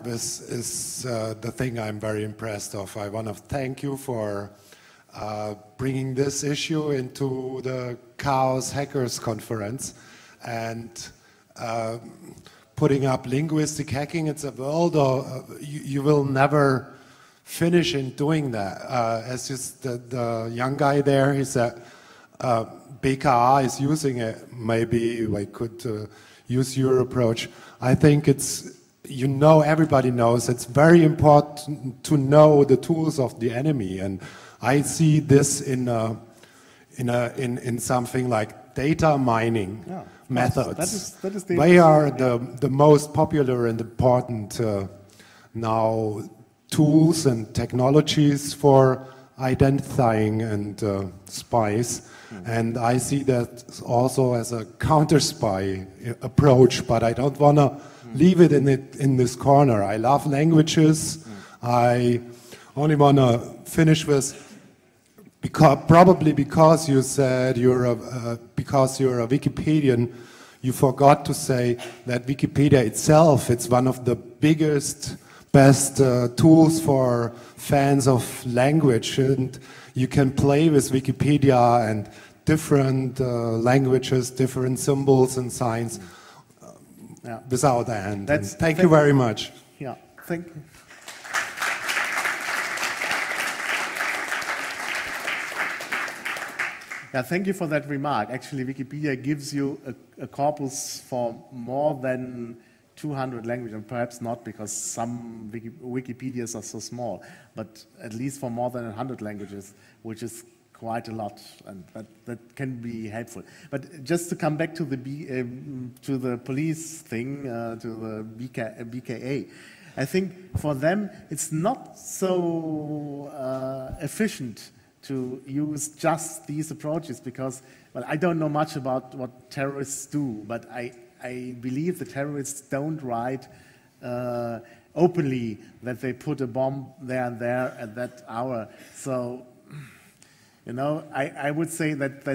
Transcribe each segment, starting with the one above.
This is the thing I'm very impressed of. I want to thank you for bringing this issue into the Chaos Hackers Conference and putting up linguistic hacking. It's a world you will never finish in doing that. As just the young guy there, he said, BKA is using it. Maybe we could use your approach. I think it's, you know, everybody knows it's very important to know the tools of the enemy, and I see this in something like data mining methods. That is they are the most popular and important now tools and technologies for identifying and spies. And I see that also as a counter-spy approach, but I don't want to leave it in this corner. I love languages. I only want to finish with, probably because you said because you're a Wikipedian, you forgot to say that Wikipedia itself, it's one of the biggest, best tools for fans of language, and you can play with Wikipedia and different languages, different symbols and signs without end. Thank you very much. Yeah, thank you. Yeah, thank you for that remark. Actually, Wikipedia gives you a corpus for more than 200 languages, and perhaps not because some Wikipedias are so small, but at least for more than 100 languages, which is quite a lot, and that can be helpful. But just to come back to the police thing, to the BKA, I think for them it's not so efficient to use just these approaches because, well, I don't know much about what terrorists do, but I believe the terrorists don't write openly that they put a bomb there and there at that hour. So, you know, I would say that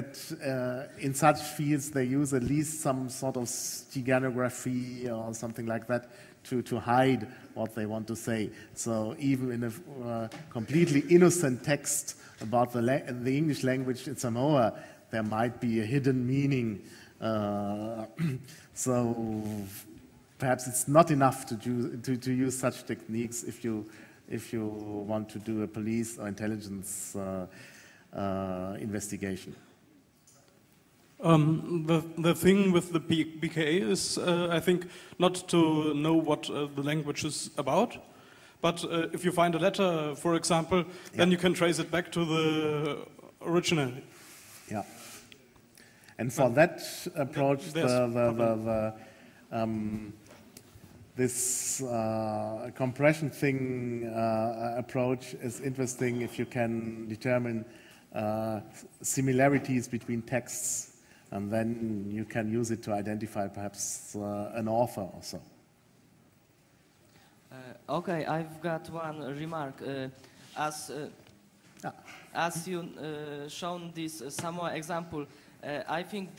in such fields they use at least some sort of steganography or something like that to hide what they want to say. So even in a completely innocent text about the English language in Samoa, there might be a hidden meaning. So perhaps it's not enough to use such techniques if you want to do a police or intelligence investigation. The thing with the BKA is, I think, not to know what the language is about, but if you find a letter, for example, then you can trace it back to the original. Yeah. And for that approach, this compression thing approach is interesting if you can determine similarities between texts, and then you can use it to identify perhaps an author or so. Okay, I've got one remark. As you shown this Samoa example, I think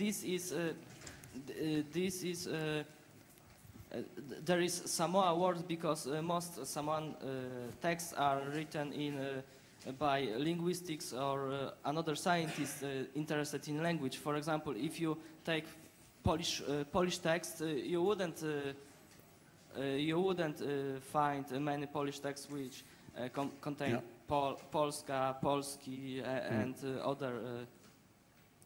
there is Samoa word because most Samoan texts are written by linguistics or another scientist interested in language. For example, if you take Polish text, you wouldn't find many Polish texts which contain Polska, Polski,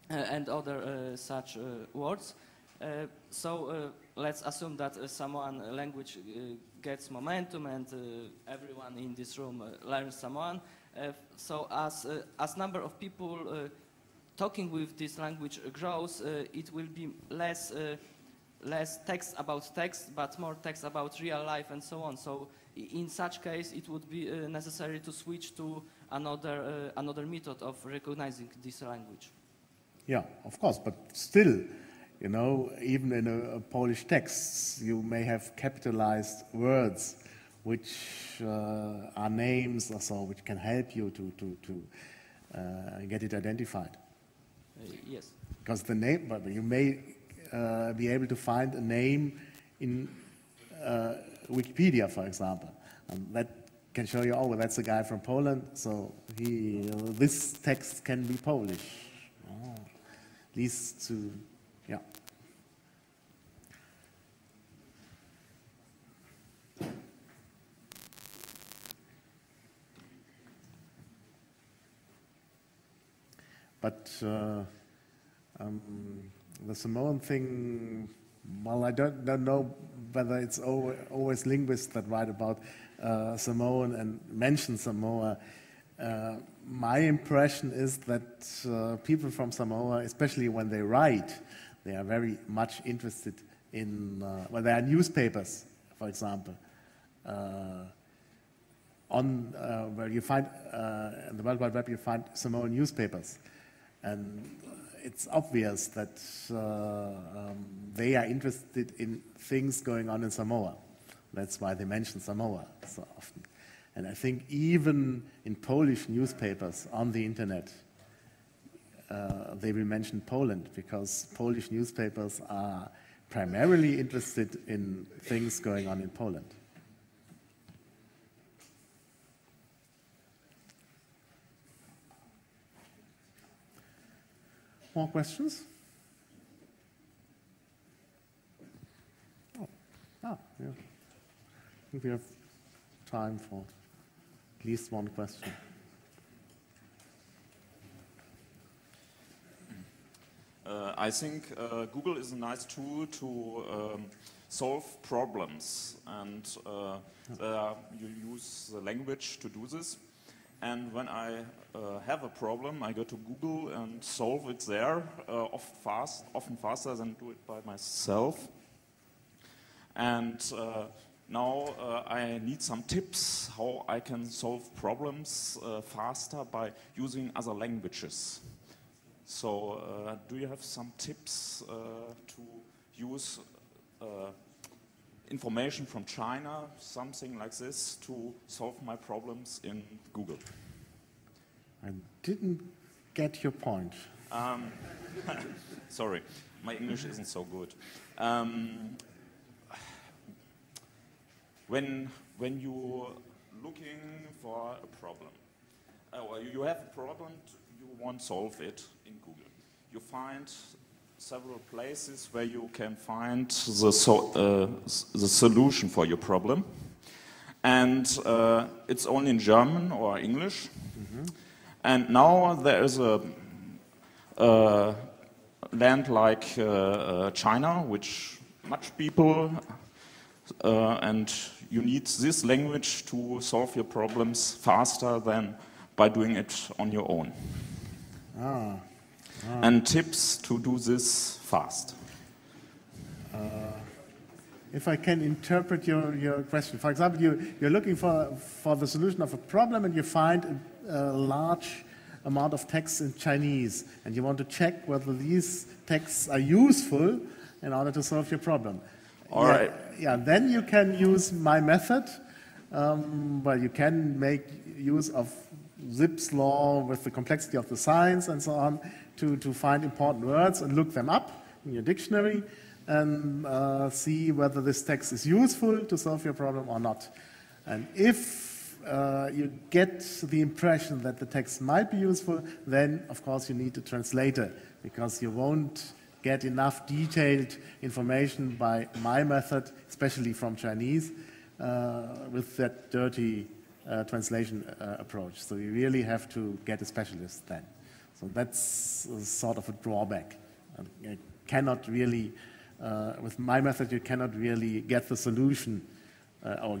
and other such words. So let's assume that Samoan language gets momentum and everyone in this room learns Samoan. So as number of people talking with this language grows, it will be less text about text, but more text about real life and so on. So in such case, it would be necessary to switch to another method of recognizing this language. Yeah, of course, but still, you know, even in a Polish text, you may have capitalized words which are names or so, which can help you to get it identified. Yes. Because the name, but you may be able to find a name in Wikipedia, for example. That can show you, oh, that's a guy from Poland, so this text can be Polish. Oh, leads to, yeah. But the Samoan thing, well, I don't know whether it's always linguists that write about Samoan and mention Samoa. My impression is that people from Samoa, especially when they write, they are very much interested in, well, there are newspapers, for example, where you find, in the World Wide Web, you find Samoan newspapers. And it's obvious that they are interested in things going on in Samoa. That's why they mention Samoa so often. And I think even in Polish newspapers on the internet, they will mention Poland, because Polish newspapers are primarily interested in things going on in Poland. More questions? Yeah. I think we have time for at least one question. I think Google is a nice tool to solve problems, and you use the language to do this. And when I have a problem, I go to Google and solve it there, often faster than do it by myself. And now I need some tips how I can solve problems faster by using other languages. So do you have some tips to use information from China, something like this, to solve my problems in Google? I didn't get your point. Sorry, my English isn't so good. When you're looking for a problem, or you have a problem, you want to solve it in Google. You find several places where you can find the solution for your problem. And it's only in German or English. Mm-hmm. And now there is a land like China, which much people, and you need this language to solve your problems faster than by doing it on your own. And tips to do this fast. If I can interpret your question, for example, you're looking for the solution of a problem, and you find a large amount of text in Chinese, and you want to check whether these texts are useful in order to solve your problem. All right. Yeah, then you can use my method. Well, you can make use of Zipf's law with the complexity of the signs and so on to find important words and look them up in your dictionary and see whether this text is useful to solve your problem or not. And if you get the impression that the text might be useful, then of course you need a translator, because you won't get enough detailed information by my method, especially from Chinese, with that dirty translation approach. So you really have to get a specialist then. So that's sort of a drawback. You cannot really, with my method, you cannot really get the solution, or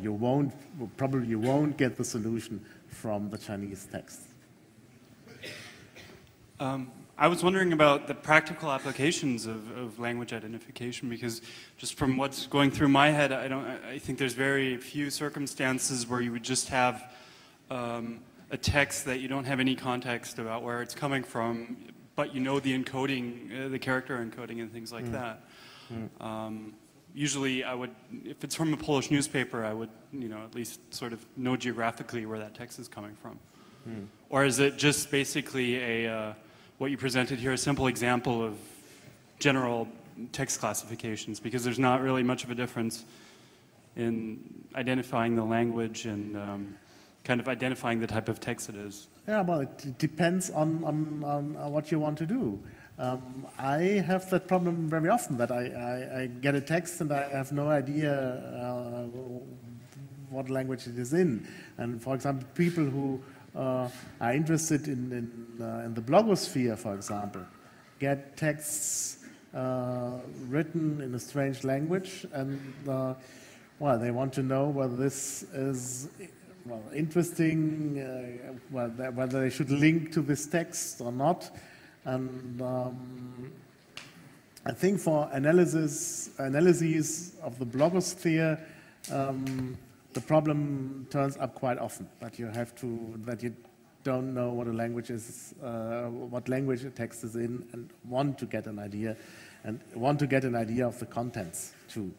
probably you won't get the solution from the Chinese text. I was wondering about the practical applications of language identification, because just from what's going through my head, I think there's very few circumstances where you would just have a text that you don't have any context about where it's coming from, but you know the encoding, the character encoding and things like that. Usually I would, if it's from a Polish newspaper, I would, at least sort of know geographically where that text is coming from. Or is it just basically what you presented here, a simple example of general text classifications, because there's not really much of a difference in identifying the language and kind of identifying the type of text it is? Yeah, well, it depends on what you want to do. I have that problem very often, that I get a text and I have no idea what language it is in. And for example, people who are interested in the blogosphere, for example, get texts written in a strange language, and well, they want to know whether this is interesting, whether they should link to this text or not. And I think for analyses of the blogosphere, the problem turns up quite often, that you don't know what a language is, what language a text is in, and want to get an idea of the contents too.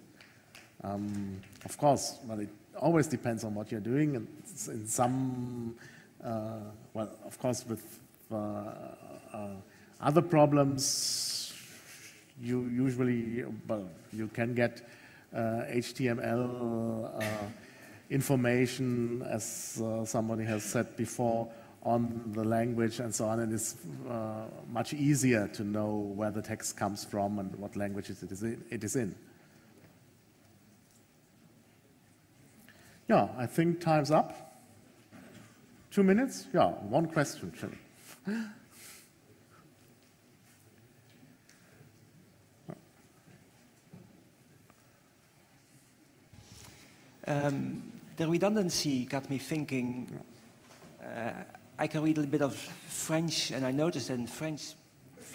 Of course, well, it always depends on what you're doing, and in some, well, of course, with other problems, you usually, well, you can get HTML information, as somebody has said before, on the language and so on, and it's much easier to know where the text comes from and what language it is in. Yeah, I think time's up. 2 minutes? Yeah, one question, Philip. The redundancy got me thinking. I can read a bit of French, and I noticed that in French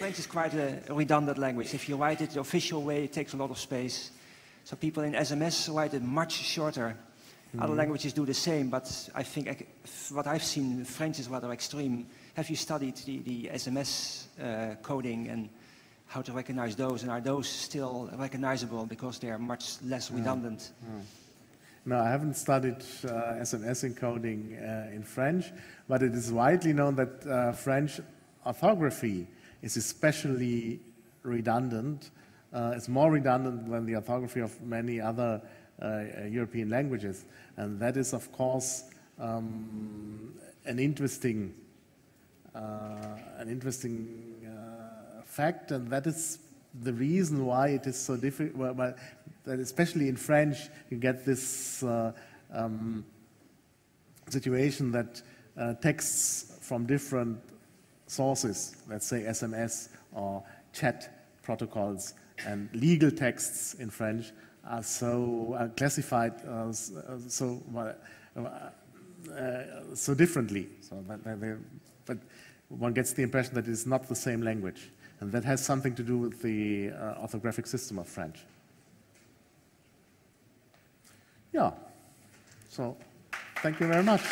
is quite a redundant language. If you write it the official way, it takes a lot of space. So people in SMS write it much shorter. Other languages do the same, but I think what I've seen, French is rather extreme. Have you studied the SMS coding and how to recognize those, and are those still recognizable because they are much less redundant? No, I haven't studied SMS encoding in French, but it is widely known that French orthography is especially redundant. It's more redundant than the orthography of many other European languages, and that is, of course, an interesting fact, and that is the reason why it is so difficult. Well, that especially in French, you get this situation that texts from different sources, let's say SMS or chat protocols, and legal texts in French are so classified so differently. So but one gets the impression that it's not the same language, and that has something to do with the orthographic system of French. Yeah. So, thank you very much.